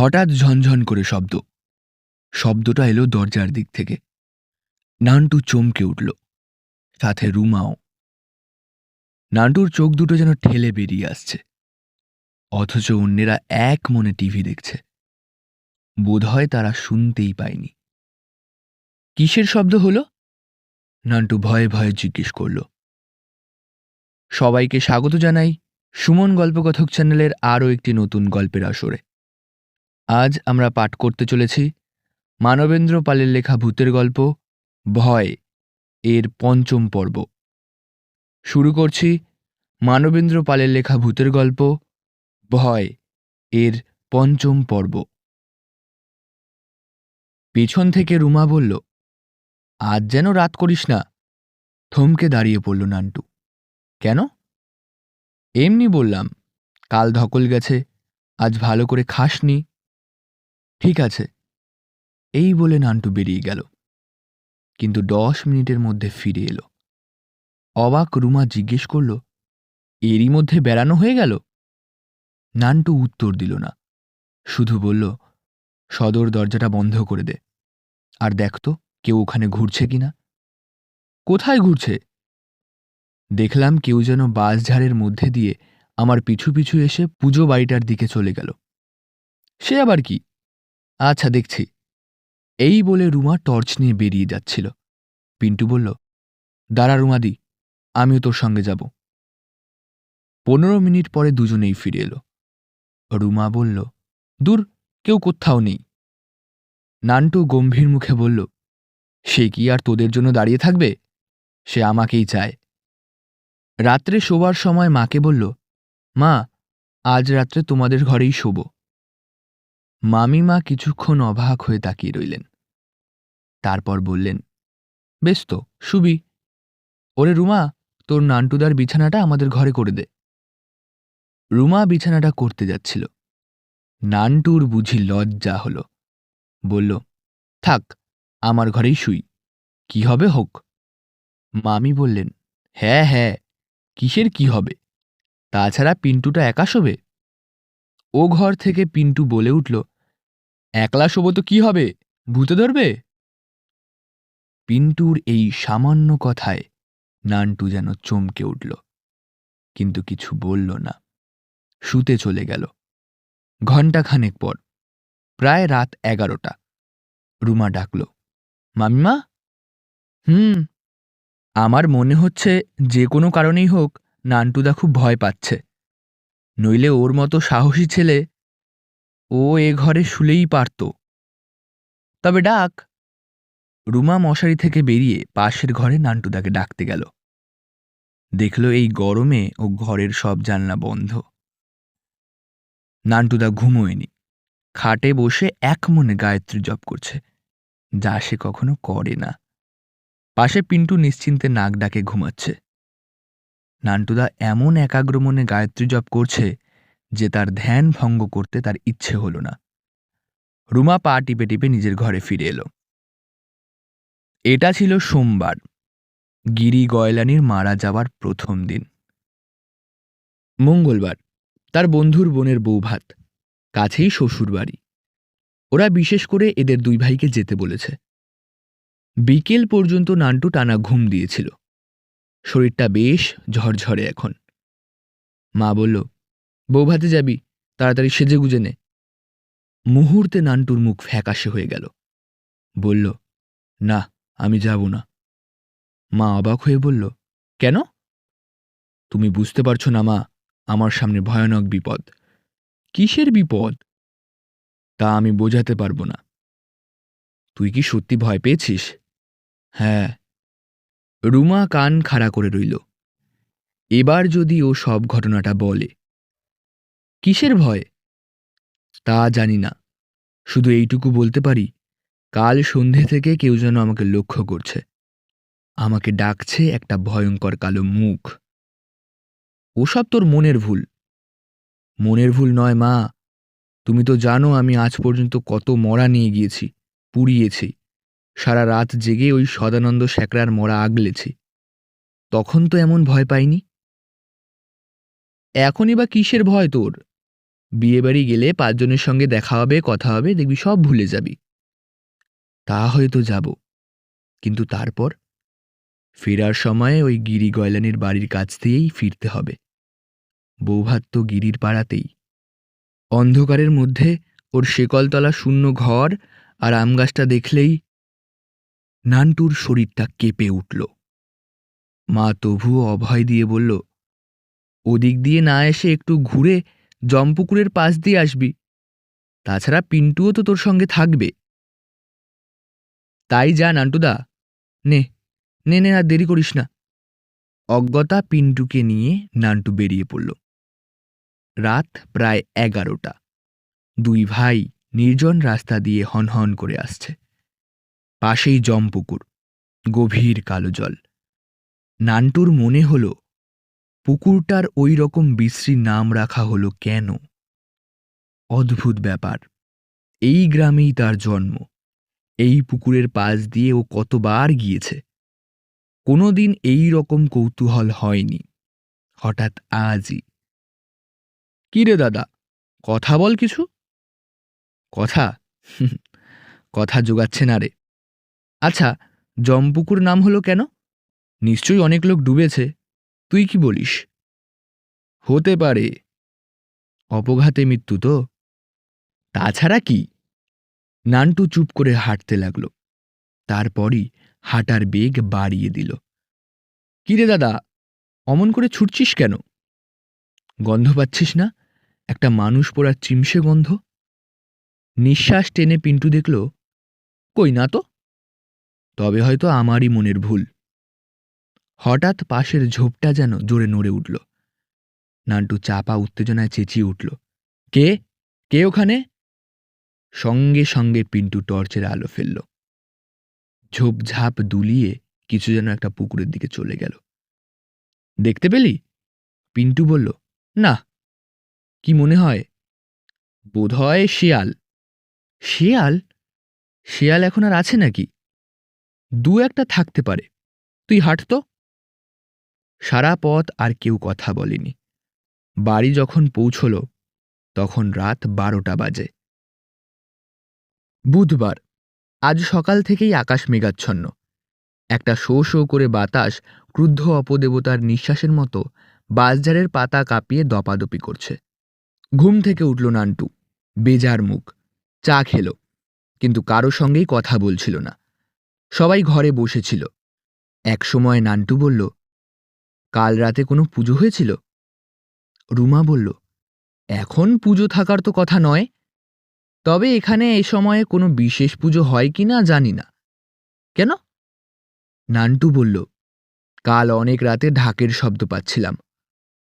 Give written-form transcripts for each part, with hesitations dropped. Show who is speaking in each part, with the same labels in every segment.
Speaker 1: হঠাৎ ঝনঝন করে শব্দটা এলো দরজার দিক থেকে। নান্টু চমকে উঠল, সাথে রুমাও। নান্টুর চোখ দুটো যেন ঠেলে বেরিয়ে আসছে, অথচ অন্যেরা এক মনে টিভি দেখছে। বোধহয় তারা শুনতেই পায়নি। কিসের শব্দ হলো? নান্টু ভয়ে ভয়ে জিজ্ঞেস করল। সবাইকে স্বাগত জানাই সুমন গল্পকথক চ্যানেলের আরও একটি নতুন গল্পের আসরে। আজ আমরা পাঠ করতে চলেছি মানবেন্দ্র পালের লেখা ভূতের গল্প ভয় এর পঞ্চম পর্ব। শুরু করছি মানবেন্দ্র পালের লেখা ভূতের গল্প ভয় এর পঞ্চম পর্ব। পেছন থেকে রুমা বলল, আজ যেন রাত করিস না। থমকে দাঁড়িয়ে পড়ল নান্টু। কেন? এমনি বললাম, কাল ধকল গেছে, আজ ভালো করে খাসনি। ঠিক আছে, এই বলে নান্টু বেরিয়ে গেল, কিন্তু 10 মিনিটের মধ্যে ফিরে এলো। অবাক রুমা জিজ্ঞেস করল, এরই মধ্যে বেড়ানো হয়ে গেল? নান্টু উত্তর দিল না, শুধু বলল, সদর দরজাটা বন্ধ করে দে, আর দেখ তো কেউ ওখানে ঘুরছে কিনা। কোথায় ঘুরছে? দেখলাম কেউ যেন বাঁশঝাড়ের মধ্যে দিয়ে আমার পিছু পিছু এসে পুজো বাড়িটার দিকে চলে গেল। সে আবার কি? আচ্ছা দেখছি। এই বলে রুমা টর্চ নিয়ে বেরিয়ে যাচ্ছিল। পিন্টু বলল, দাঁড়া রুমাদি, আমিও তোর সঙ্গে যাব। 15 মিনিট পরে দুজনেই ফিরে এলো। রুমা বলল, দূর, কেউ কোথাও নেই। নান্টু গম্ভীর মুখে বলল, সে কি আর তোদের জন্য দাঁড়িয়ে থাকবে? সে আমাকেই চায়। রাত্রে শোবার সময় মাকে বলল, মা, আজ রাত্রে তোমাদের ঘরেই শোব। মামিমা কিছুক্ষণ অবাক হয়ে তাকিয়ে রইলেন, তারপর বললেন, বেশ তো, শুবি। ওরে রুমা, তোর নান্টুদার বিছানাটা আমাদের ঘরে করে দে। রুমা বিছানাটা করতে যাচ্ছিল। নান্টুর বুঝি লজ্জা হলো, বলল, থাক, আমার ঘরেই শুই, কি হবে হোক। মামি বললেন, হ্যাঁ হ্যাঁ, কিসের কি হবে? তাছাড়া পিন্টুটা একা শোবে। ও ঘর থেকে পিন্টু বলে উঠল, একলা শোবো তো কি হবে, ভূতে ধরবে? পিন্টুর এই সামান্য কথায় নান্টু যেন চমকে উঠল, কিন্তু কিছু বলল না, শুতে চলে গেল। ঘণ্টাখানেক পর, প্রায় রাত 11টা, রুমা ডাকল, মামিমা। আমার মনে হচ্ছে যে কোনো কারণেই হোক নান্টুদা খুব ভয় পাচ্ছে, নইলে ওর মতো সাহসী ছেলে ও এ ঘরে শুলেই পারত। তবে ডাক। রুমা মশারি থেকে বেরিয়ে পাশের ঘরে নান্টুদাকে ডাকতে গেল। দেখল এই গরমে ও ঘরের সব জানলা বন্ধ। নান্টুদা ঘুমোয়নি, খাটে বসে এক মনে গায়ত্রী জপ করছে, যা সে কখনো করে না। পাশে পিন্টু নিশ্চিন্তে নাক ডাকে ঘুমাচ্ছে। নান্টুদা এমন একাগ্র মনে গায়ত্রী জপ করছে যে তার ধ্যান ভঙ্গ করতে তার ইচ্ছে হল না। রুমা পা টিপে টিপে নিজের ঘরে ফিরে এলো। এটা ছিল সোমবার, গিরি গয়লানির মারা যাওয়ার প্রথম দিন। মঙ্গলবার, তার বন্ধুর বোনের বৌভাত, কাছেই শ্বশুর বাড়ি। ওরা বিশেষ করে এদের দুই ভাইকে যেতে বলেছে। বিকেল পর্যন্ত নান্টু টানা ঘুম দিয়েছিল, শরীরটা বেশ ঝরঝরে এখন। মা বলল, বৌভাতে যাবি, তাড়াতাড়ি সেজে গুজে নে। মুহূর্তে নান্টুর মুখ ফ্যাকাশে হয়ে গেল, বলল, না, আমি যাব না। মা অবাক হয়ে বলল, কেন? তুমি বুঝতে পারছো না মা, আমার সামনে ভয়ানক বিপদ। কিসের বিপদ? তা আমি বোঝাতে পারবো না। তুই কি সত্যি ভয় পেয়েছিস? হ্যাঁ। রুমা কান খাড়া করে রইল। এবার যদি ও সব ঘটনাটা বলে। কিসের ভয়? তা জানি না, শুধু এইটুকু বলতে পারি, কাল সন্ধে থেকে কেউ যেন আমাকে লক্ষ্য করছে, আমাকে ডাকছে একটা ভয়ঙ্কর কালো মুখ। ওসব তোর মনের ভুল। মনের ভুল নয় মা, তুমি তো জানো আমি আজ পর্যন্ত কত মরা নিয়ে গিয়েছি, পুড়িয়েছি, সারা রাত জেগে ওই সদানন্দ শ্যাকরার মরা আগলেছি, তখন তো এমন ভয় পাইনি। এখনই বা কিসের ভয় তোর? বিয়েবাড়ি গেলে 5 জনের সঙ্গে দেখা হবে, কথা হবে, দেখবি সব ভুলে যাবি। তা হয়তো যাব, কিন্তু তারপর ফেরার সময় ওই গিরি গয়লানির বাড়ির কাছ দিয়েই ফিরতে হবে। বৌভাত তো গিরির পাড়াতেই। অন্ধকারের মধ্যে ওর শেকলতলা শূন্য ঘর আর আমগাছটা দেখলেই নান্টুর শরীরটা কেঁপে উঠল। মা তবুও অভয় দিয়ে বলল, ওদিক দিয়ে না এসে একটু ঘুরে জমপুকুরের পাশ দিয়ে আসবি, তাছাড়া পিন্টুও তো তোর সঙ্গে থাকবে। তাই যা নান্টুদা, নে নে নে, আর দেরি করিস না। অজ্ঞতা পিন্টুকে নিয়ে নান্টু বেরিয়ে পড়ল। রাত প্রায় 11টা। দুই ভাই নির্জন রাস্তা দিয়ে হনহন করে আসছে। পাশেই জমপুকুর, গভীর কালো জল। নান্টুর মনে হল, পুকুরটার ওই রকম বিশ্রী নাম রাখা হলো কেন? অদ্ভুত ব্যাপার। এই গ্রামেই তার জন্ম, এই পুকুরের পাশ দিয়ে ও কতবার গিয়েছে। কোনোদিন এই রকম কৌতূহল হয়নি, হঠাৎ আজই। কি রে দাদা, কথা বল কিছু। কথা? কথা জোগাচ্ছে না রে। আচ্ছা, জমপুকুর নাম হলো কেন? নিশ্চয়ই অনেক লোক ডুবেছে, তুই কি বলিস? হতে পারে, অপঘাতে মৃত্যু তো। তাছাড়া কি? নান্টু চুপ করে হাঁটতে লাগলো। তারপরই হাঁটার বেগ বাড়িয়ে দিল। কিরে দাদা, অমন করে ছুটছিস কেন? গন্ধ পাচ্ছিস না? একটা মানুষ পোড়ার চিমসে গন্ধ। নিঃশ্বাস টেনে পিন্টু দেখল, কই না তো। তবে হয়তো আমারই মনের ভুল। হঠাৎ পাশের ঝোপটা যেন জোরে নড়ে উঠল। নান্টু চাপা উত্তেজনায় চেঁচিয়ে উঠল, কে কে ওখানে? সঙ্গে সঙ্গে পিন্টু টর্চের আলো ফেলল। ঝোপঝাপ দুলিয়ে কিছু যেন একটা পুকুরের দিকে চলে গেল। দেখতে পেলি? পিন্টু বলল, না। কি মনে হয়? বোধহয় শিয়াল। শিয়াল? শিয়াল এখন আর আছে নাকি? দু একটা থাকতে পারে, তুই হাঁট তো। সারা পথ আর কেউ কথা বলেনি। বাড়ি যখন পৌঁছল তখন রাত 12টা বাজে। বুধবার। আজ সকাল থেকেই আকাশ মেঘাচ্ছন্ন। একটা শো শো করে বাতাস ক্রুদ্ধ অপদেবতার নিঃশ্বাসের মতো বাঁশঝাড়ের পাতা কাঁপিয়ে দপাদপি করছে। ঘুম থেকে উঠল নান্টু, বেজার মুখ। চা খেল, কিন্তু কারো সঙ্গেই কথা বলছিল না। সবাই ঘরে বসেছিল। একসময় নান্টু বলল, কাল রাতে কোনো পুজো হয়েছিল? রুমা বলল, এখন পুজো থাকার তো কথা নয়, তবে এখানে এ সময়ে কোনো বিশেষ পুজো হয় কি না জানি না। কেন? নান্টু বলল, কাল অনেক রাতে ঢাকের শব্দ পাচ্ছিলাম।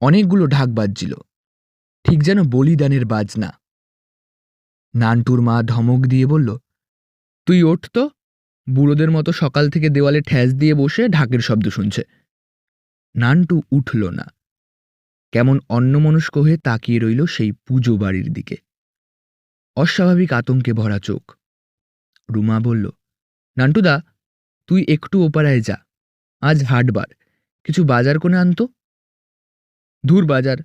Speaker 1: অনেকগুলো ঢাক বাজছিল, ঠিক যেন বলিদানের বাজনা। নান্টুর মা ধমক দিয়ে বলল, তুই ওঠ তো, বুড়োদের মতো সকাল থেকে দেওয়ালে ঠ্যাস দিয়ে বসে ঢাকের শব্দ শুনছে। নান্টু উঠল না, কেমন অন্যমনস্ক হয়ে তাকিয়ে রইল সেই পুজো বাড়ির দিকে। অস্বাভাবিক আতঙ্কে ভরা চোখ। রুমা বলল, নান্টুদা, তুই একটু ওপারায় যা, আজ হাটবার, কিছু বাজার কোণে আনতো। ধুর বাজার,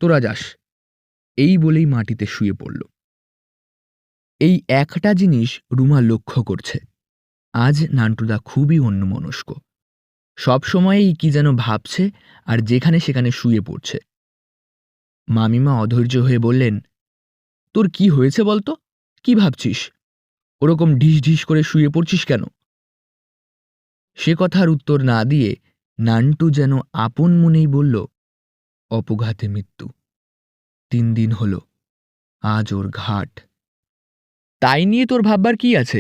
Speaker 1: তোরা যাস। এই বলেই মাটিতে শুয়ে পড়ল। এই একটা জিনিস রুমা লক্ষ্য করছে, আজ নান্টুদা খুবই অন্যমনস্ক। সবসময়েই কি যেন ভাবছে আর যেখানে সেখানে শুয়ে পড়ছে। মামিমা অধৈর্য হয়ে বললেন, তোর কি হয়েছে বলতো? কি ভাবছিস? ওরকম ঢিস ঢিস করে শুয়ে পড়ছিস কেন? সে কথার উত্তর না দিয়ে নান্টু যেন আপন মনেই বলল, অপঘাতে মৃত্যু, 3 দিন হলো, আজ ওর ঘাট। তাই নিয়ে তোর ভাববার কি আছে?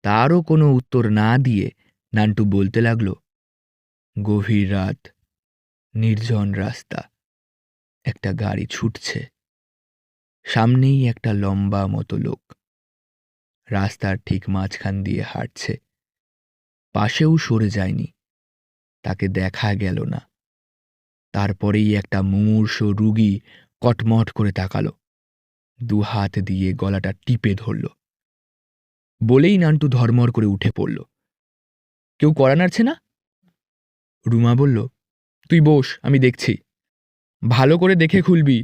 Speaker 1: তারও কোনো উত্তর না দিয়ে নান্টু বলতে লাগল, গভীর রাত, নির্জন রাস্তা, একটা গাড়ি ছুটছে, সামনেই একটা লম্বা মতো লোক রাস্তার ঠিক মাঝখান দিয়ে হাঁটছে। পাশেও সরে যায়নি, তাকে দেখা গেল না। তারপরেই একটা মুমূর্ষ রুগী কটমট করে তাকালো, 2 হাত দিয়ে গলাটা টিপে ধরল। বলেই নান্টু ধর্মর করে উঠে পড়ল। কেউ কড়া নাড়ছে না? রুমা বলল, তুই বস, আমি দেখছি। ভালো করে দেখে খুলবি।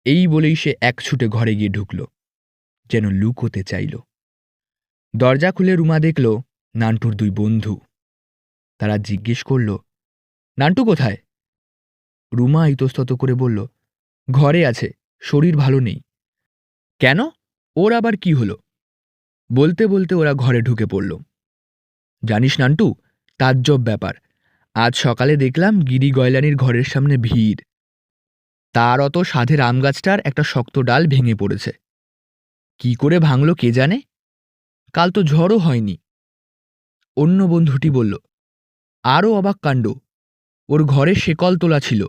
Speaker 1: এই বলেই সে এক ছুটে ঘরে গিয়ে ঢুকল, যেন লুকোতে চাইল। দরজা খুলে রুমা দেখল নান্টুর দুই বন্ধু। তারা জিজ্ঞেস করল, নান্টু কোথায়? রুমা ইতস্তত করে বলল, ঘরে আছে, শরীর ভালো নেই। কেন? ওর আবার কি হলো? বলতে বলতে ওরা ঘরে ঢুকে পড়ল। জানিস নান্টু, তাজ্জব ব্যাপার, আজ সকালে দেখলাম গিরি গয়লানির ঘরের সামনে ভিড়। তার অত সাধের আম গাছটার একটা শক্ত ডাল ভেঙে পড়েছে। কি করে ভাঙল কে জানে, কাল তো ঝড়ও হয়নি। অন্য বন্ধুটি বলল, আরও অবাক কাণ্ড, ওর ঘরে শেকল তোলা ছিল,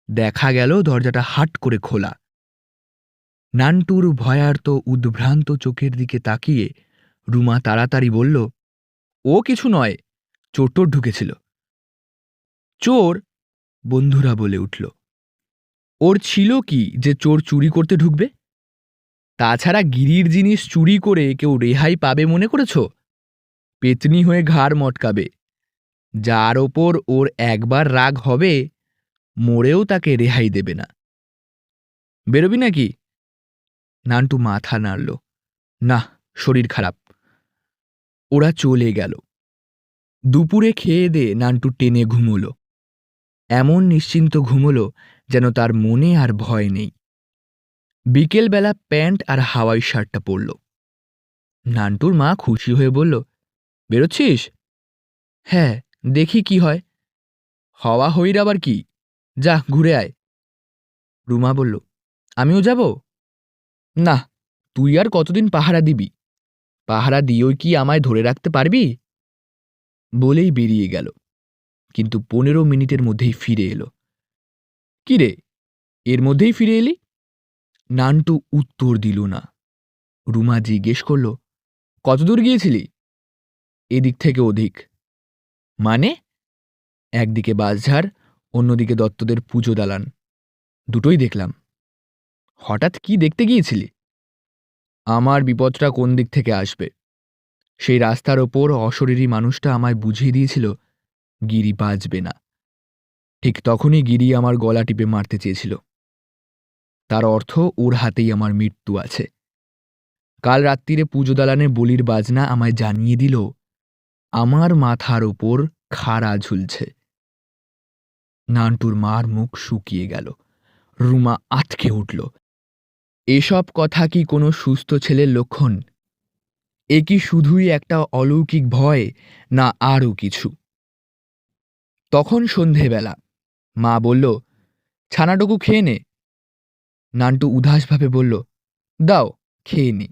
Speaker 1: দেখা গেল দরজাটা হাট করে খোলা। নান্টুর ভয়ার্ত উদ্ভ্রান্ত চোখের দিকে তাকিয়ে রুমা তাড়াতাড়ি বলল, ও কিছু নয়, চোর টোর ঢুকেছিল। চোর? বন্ধুরা বলে উঠল। ওর ছিল কি যে চোর চুরি করতে ঢুকবে? তাছাড়া গিরির জিনিস চুরি করে কেউ রেহাই পাবে মনে করেছ? পেতনি হয়ে ঘাড় মটকাবে। যার ওপর ওর একবার রাগ হবে, মরেও তাকে রেহাই দেবে না। বেরোবি নাকি? নান্টু মাথা নাড়ল, না, শরীর খারাপ। ওরা চলে গেল। দুপুরে খেয়ে দিয়ে নান্টু টেনে ঘুমোল। এমন নিশ্চিন্ত ঘুমোল যেন তার মনে আর ভয় নেই। বিকেলবেলা প্যান্ট আর হাওয়াই শার্টটা পরল। নান্টুর মা খুশি হয়ে বলল, বেরোচ্ছিস? হ্যাঁ, দেখি কি হয়। হওয়া হইর আবার কি, যা ঘুরে আয়। রুমা বলল, আমিও যাব? না, তুই আর কতদিন পাহারা দিবি? পাহারা দিয়েও কি আমায় ধরে রাখতে পারবি? বলেই বেরিয়ে গেল, কিন্তু 15 মিনিটের মধ্যেই ফিরে এলো। কি রে, এর মধ্যেই ফিরে এলি? নান্টু উত্তর দিল না। রুমা জিজ্ঞেস করল, কতদূর গিয়েছিলি? এদিক থেকে ওদিক। মানে? একদিকে বাঁশঝাড়, অন্যদিকে দত্তদের পুজো দালান, দুটোই দেখলাম। হঠাৎ কি দেখতে গিয়েছিলি? আমার বিপদটা কোন দিক থেকে আসবে, সেই রাস্তার ওপর অশরীরী মানুষটা আমায় বুঝিয়ে দিয়েছিল গিরি বাঁচবে না। ঠিক তখনই গিরি আমার গলা টিপে মারতে চেয়েছিল। তার অর্থ ওর হাতেই আমার মৃত্যু আছে। কাল রাত্রিরে পুজো দালানে বলির বাজনা আমায় জানিয়ে দিল আমার মাথার ওপর খাড়া ঝুলছে। নান্টুর মার মুখ শুকিয়ে গেল। রুমা আটকে উঠল। এসব কথা কি কোনো সুস্থ ছেলের লক্ষণ? এ কি শুধুই একটা অলৌকিক ভয়, না আরও কিছু? তখন সন্ধেবেলা। মা বলল, ছানাটুকু খেয়ে নে। নান্টু উদাসভাবে বলল, দাও, খেয়ে নি।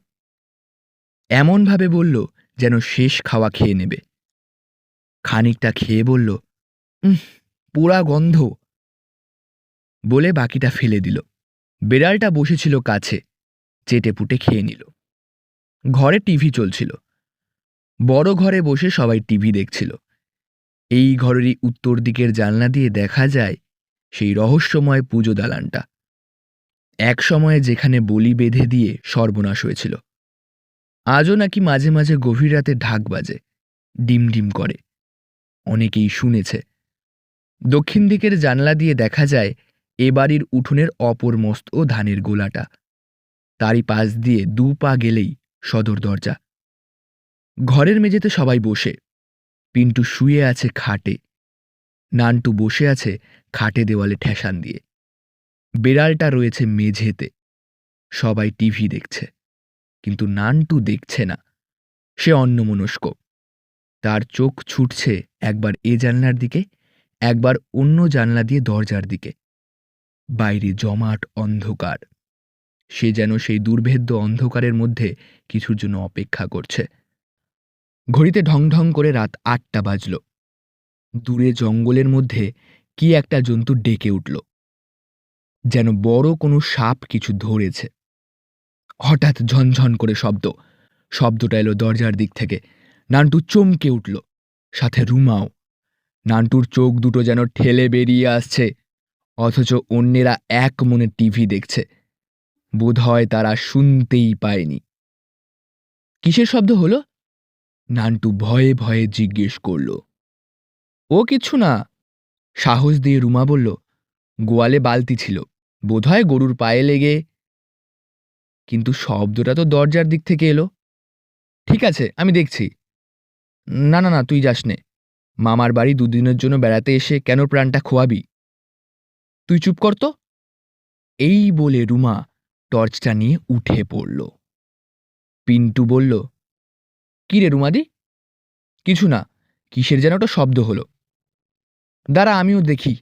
Speaker 1: এমনভাবে বলল যেন শেষ খাওয়া খেয়ে নেবে। খানিকটা খেয়ে বলল, পোড়া গন্ধ, বলে বাকিটা ফেলে দিল। বেড়ালটা বসেছিল কাছে, চেটেপুটে খেয়ে নিল। ঘরে টিভি চলছিল। বড় ঘরে বসে সবাই টিভি দেখছিল। এই ঘরেরই উত্তর দিকের জানলা দিয়ে দেখা যায় সেই রহস্যময় পুজো দালানটা। এক সময়ে যেখানে বলি বেঁধে দিয়ে সর্বনাশ হয়েছিল। আজও নাকি মাঝে মাঝে গভীর রাতে ঢাক বাজে, ডিম ডিম করে। অনেকেই শুনেছে। দক্ষিণ দিকের জানলা দিয়ে দেখা যায় এ বাড়ির উঠোনের অপর মস্ত ধানের গোলাটা। তারই পাশ দিয়ে 2 পা গেলেই সদর দরজা। ঘরের মেঝেতে সবাই বসে। পিন্টু শুয়ে আছে খাটে, নান্টু বসে আছে খাটে দেওয়ালে ঠেসান দিয়ে। বেড়ালটা রয়েছে মেঝেতে। সবাই টিভি দেখছে, কিন্তু নান্টু দেখছে না। সে অন্যমনস্ক। তার চোখ ছুটছে একবার এ জানলার দিকে, একবার অন্য জানলা দিয়ে দরজার দিকে। বাইরে জমাট অন্ধকার। সে যেন সেই দুর্ভেদ্য অন্ধকারের মধ্যে কিছুর জন্য অপেক্ষা করছে। ঘড়িতে ঢং ঢং করে রাত 8টা বাজল। দূরে জঙ্গলের মধ্যে কি একটা জন্তু ডেকে উঠল, যেন বড় কোনো সাপ কিছু ধরেছে। হঠাৎ ঝনঝন করে শব্দটা এলো দরজার দিক থেকে। নান্টু চমকে উঠল, সাথে রুমাও। নান্টুর চোখ দুটো যেন ঠেলে বেরিয়ে আসছে, অথচ অন্যেরা এক মনে টিভি দেখছে। বোধহয় তারা শুনতেই পায়নি। কিসের শব্দ হলো? নান্টু ভয়ে ভয়ে জিজ্ঞেস করল। ও কিচ্ছু না, সাহস দিয়ে রুমা বলল, গোয়ালে বালতি ছিল, বোধহয় গরুর পায়ে লেগে। কিন্তু শব্দটা তো দরজার দিক থেকে এলো। ঠিক আছে, আমি দেখছি। না না না, তুই যাস নে। মামার বাড়ি দুদিনের জন্য বেড়াতে এসে কেন প্রাণটা খোয়াবি? তুই চুপ কর তো। এই বলে রুমা টর্চটা নিয়ে উঠে পড়ল। পিন্টু বলল, কি রে রুমাদি? কিছু না, কিসের যেন একটা শব্দ হলো। দাঁড়া, আমিও দেখি।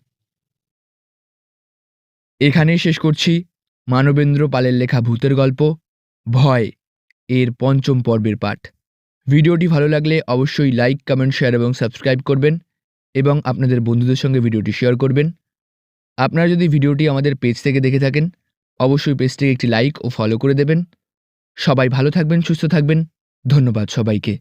Speaker 1: এখানেই শেষ করছি মানবেন্দ্র পালের লেখা ভূতের গল্প ভয় এর পঞ্চম পর্বের পাঠ। ভিডিওটি ভালো লাগলে অবশ্যই লাইক, কমেন্ট, শেয়ার এবং সাবস্ক্রাইব করবেন এবং আপনাদের বন্ধুদের সঙ্গে ভিডিওটি শেয়ার করবেন। আপনারা যদি ভিডিওটি আমাদের পেজ থেকে দেখে থাকেন, অবশ্যই পেজটিকে একটি লাইক ও ফলো করে দেবেন। সবাই ভালো থাকবেন, সুস্থ থাকবেন। ধন্যবাদ সবাইকে।